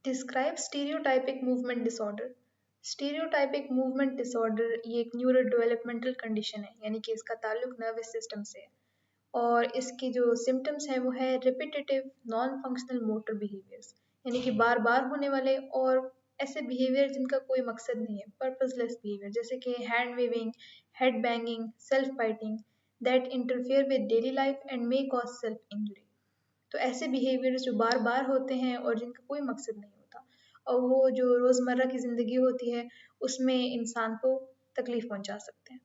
Describe stereotypic movement disorder. Stereotypic movement disorder ये एक neuro developmental condition है, यानी कि इसका ताल्लुक नर्वस सिस्टम से है। और इसके जो सिम्टम्स हैं वो है repetitive non functional motor behaviours, यानी कि बार बार होने वाले और ऐसे बिहेवियर जिनका कोई मकसद नहीं है, पर्पसलेस बिहेवियर, जैसे कि hand waving, head banging, self biting that interfere with daily life and may cause self injury. तो ऐसे बिहेवियर्स जो बार बार होते हैं और जिनका कोई मकसद नहीं होता, और वो जो रोज़मर्रा की ज़िंदगी होती है उसमें इंसान को तकलीफ पहुंचा सकते हैं।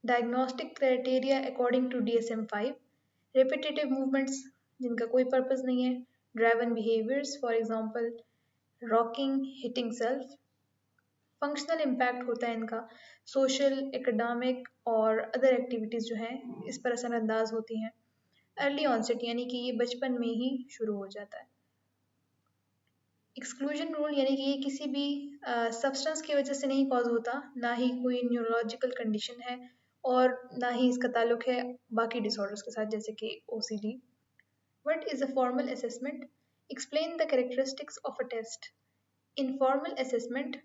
Diagnostic criteria according to DSM-5: repetitive movements जिनका कोई पर्पस नहीं है, driven behaviours for example rocking, hitting self. Functional impact होता है इनका, सोशल, एकेडमिक और अदर एक्टिविटीज़ जो हैं इस पर असरअंदाज होती हैं। अर्ली ऑनसेट यानी कि ये बचपन में ही शुरू हो जाता है। एक्सक्लूजन रूल यानी कि ये किसी भी सब्सटेंस की वजह से नहीं कॉज होता, ना ही कोई न्यूरोलॉजिकल कंडीशन है और ना ही इसका ताल्लुक है बाकी डिसऑर्डर्स के साथ, जैसे कि OCD। What is a formal assessment? Explain the characteristics of a test. In formal assessment,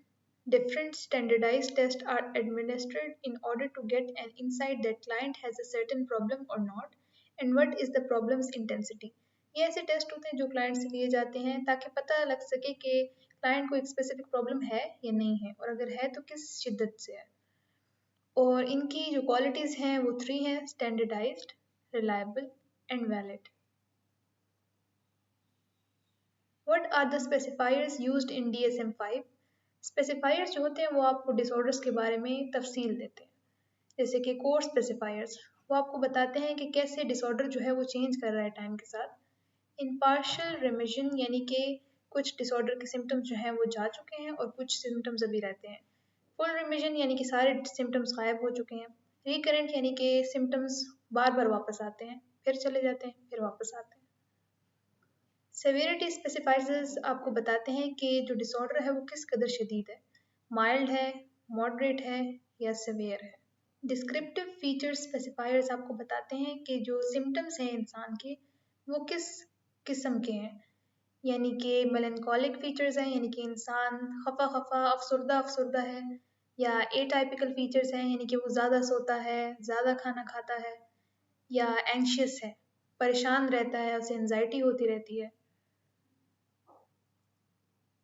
different standardized tests are administered in order to get an insight that client has a certain problem or not, and what is the problem's intensity. ये ऐसे test होते हैं जो client से लिए जाते हैं ताकि पता लग सके कि क्लाइंट को एक स्पेसिफिक प्रॉब्लम है या नहीं है, और अगर है तो किस शिद्दत से है। और इनकी जो क्वालिटीज़ हैं वो 3 हैं: standardised, reliable and valid. What are the specifiers used in DSM-5? Specifiers जो होते हैं वो आपको डिसऑर्डर्स के बारे में तफसील देते हैं, जैसे कि कोर स्पेसिफायर्स, वो आपको बताते हैं कि कैसे डिसऑर्डर जो है वो चेंज कर रहा है टाइम के साथ। इन पार्शियल रिमिशन यानी कि कुछ डिसऑर्डर के सिम्टम्स जो हैं वो जा चुके हैं और कुछ सिम्टम्स अभी रहते हैं। फुल रिमिशन यानी कि सारे सिम्टम्स गायब हो चुके हैं। रिकरेंट यानी कि सिम्टम्स बार बार वापस आते हैं, फिर चले जाते हैं, फिर वापस आते हैं। सेवेरिटी स्पेसिफायर्स आपको बताते हैं कि जो डिसऑर्डर है वो किस कदर शदीद है, माइल्ड है, मॉडरेट है या सेवियर है। डिस्क्रिप्टिव फीचर्स स्पेसिफायर्स आपको बताते हैं कि जो सिम्टम्स हैं इंसान के वो किस किस्म के हैं, यानी कि मेलनकॉलिक फीचर्स हैं, यानी कि इंसान खफा खफा अफसरदा अफसरदा है, या एटाइपिकल फीचर्स हैं, यानी कि वो ज़्यादा सोता है, ज़्यादा खाना खाता है, या एंशियस है, परेशान रहता है, उसे एनजाइटी होती रहती है।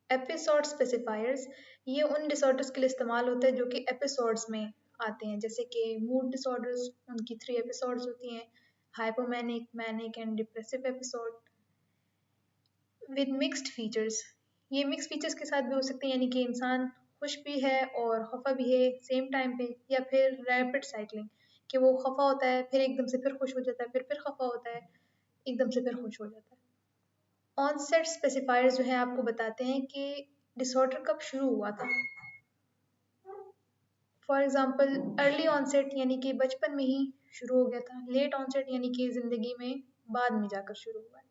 एपिसोड स्पेसिफायर्स ये उन डिसऑर्डर्स के लिए इस्तेमाल होता है जो कि एपिसोड्स में आते हैं, जैसे कि मूड डिसऑर्डर्स, उनकी 3 एपिसोड्स होती हैं: hypomanic, manic and depressive episode. With mixed features, ये मिक्स फीचर्स के साथ भी हो सकते हैं, यानी कि इंसान खुश भी है और खफा भी है सेम टाइम पे, या फिर रैपिड साइक्लिंग कि वो खफा होता है फिर एकदम से फिर खुश हो जाता है, फिर खफा होता है एकदम से फिर खुश हो जाता है। ऑनसेट स्पेसिफायर्स जो है आपको बताते हैं कि डिसऑर्डर कब शुरू हुआ था। फॉर एग्जांपल अर्ली ऑनसेट यानी कि बचपन में ही शुरू हो गया था, लेट ऑनसेट यानी कि ज़िंदगी में बाद में जाकर शुरू हुआ है।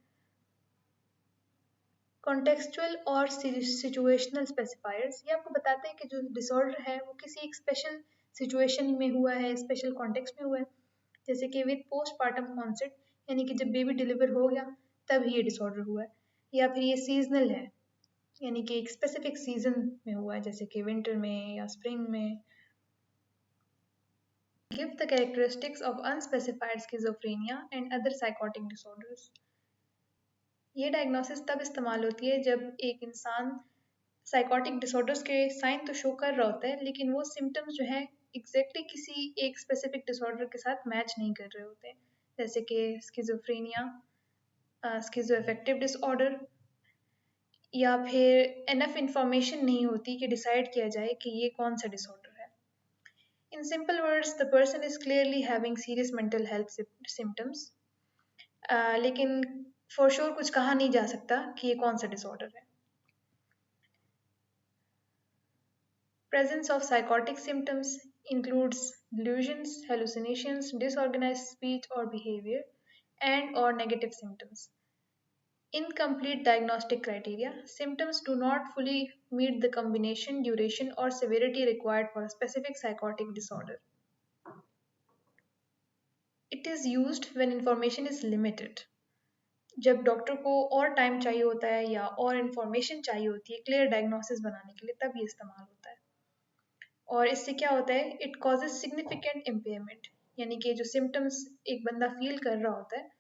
कॉन्टेक्सचुअल और सिचुएशनल स्पेसिफायर्स ये आपको बताते हैं कि जो डिसऑर्डर है वो किसी एक स्पेशल सिचुएशन में हुआ है, स्पेशल कॉन्टेक्स्ट में हुआ है, जैसे कि विद पोस्टपार्टम ऑनसेट यानी कि जब बेबी डिलीवर हो गया तब ये डिसऑर्डर हुआ है, या फिर ये सीजनल है यानी कि एक स्पेसिफिक सीजन में हुआ है, जैसे कि विंटर में या स्प्रिंग में। Give the characteristics of unspecified schizophrenia and other psychotic disorders. ये डायग्नोसिस तब इस्तेमाल होती है जब एक इंसान साइकोटिक डिसऑर्डर्स के साइन तो शो कर रहा होता है, लेकिन वो सिम्टम्स जो है एग्जैक्टली किसी एक स्पेसिफिक डिसऑर्डर के साथ मैच नहीं कर रहे होते, जैसे कि स्किज़ोफ्रेनिया, स्किज़ोअफेक्टिव डिसऑर्डर, या फिर एनफ इंफॉर्मेशन नहीं होती कि डिसाइड किया जाए कि ये कौन सा डिसऑर्डर है। In simple words, the person is clearly having serious mental health symptoms, लेकिन फॉर श्योर कुछ कहा नहीं जा सकता कि ये कौन सा डिसऑर्डर है। Presence of psychotic symptoms includes delusions, hallucinations, disorganized speech or behavior, and or negative symptoms. Incomplete diagnostic criteria. Symptoms do not fully meet the combination, duration, or severity required for a specific psychotic disorder. It is used when information is limited. जब doctor को और time चाहिए होता है या और information चाहिए होती है क्लियर डायग्नोसिस बनाने के लिए, तब ये इस्तेमाल होता है। और इससे क्या होता है, इट कॉजेज सिग्निफिकेंट इम्पेयरमेंट, यानी कि जो सिम्टम्स एक बंदा फील कर रहा होता है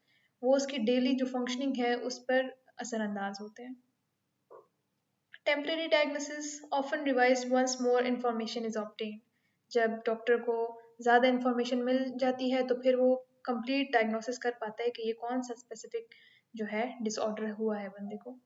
वो उसकी डेली जो फंक्शनिंग है उस पर असरअंदाज होते हैं। Temporary diagnosis often revise once more information is obtain. जब डॉक्टर को ज़्यादा इन्फॉर्मेशन मिल जाती है तो फिर वो कंप्लीट डायग्नोसिस कर पाता है कि ये कौन सा स्पेसिफिक जो है डिसऑर्डर हुआ है बंदे को।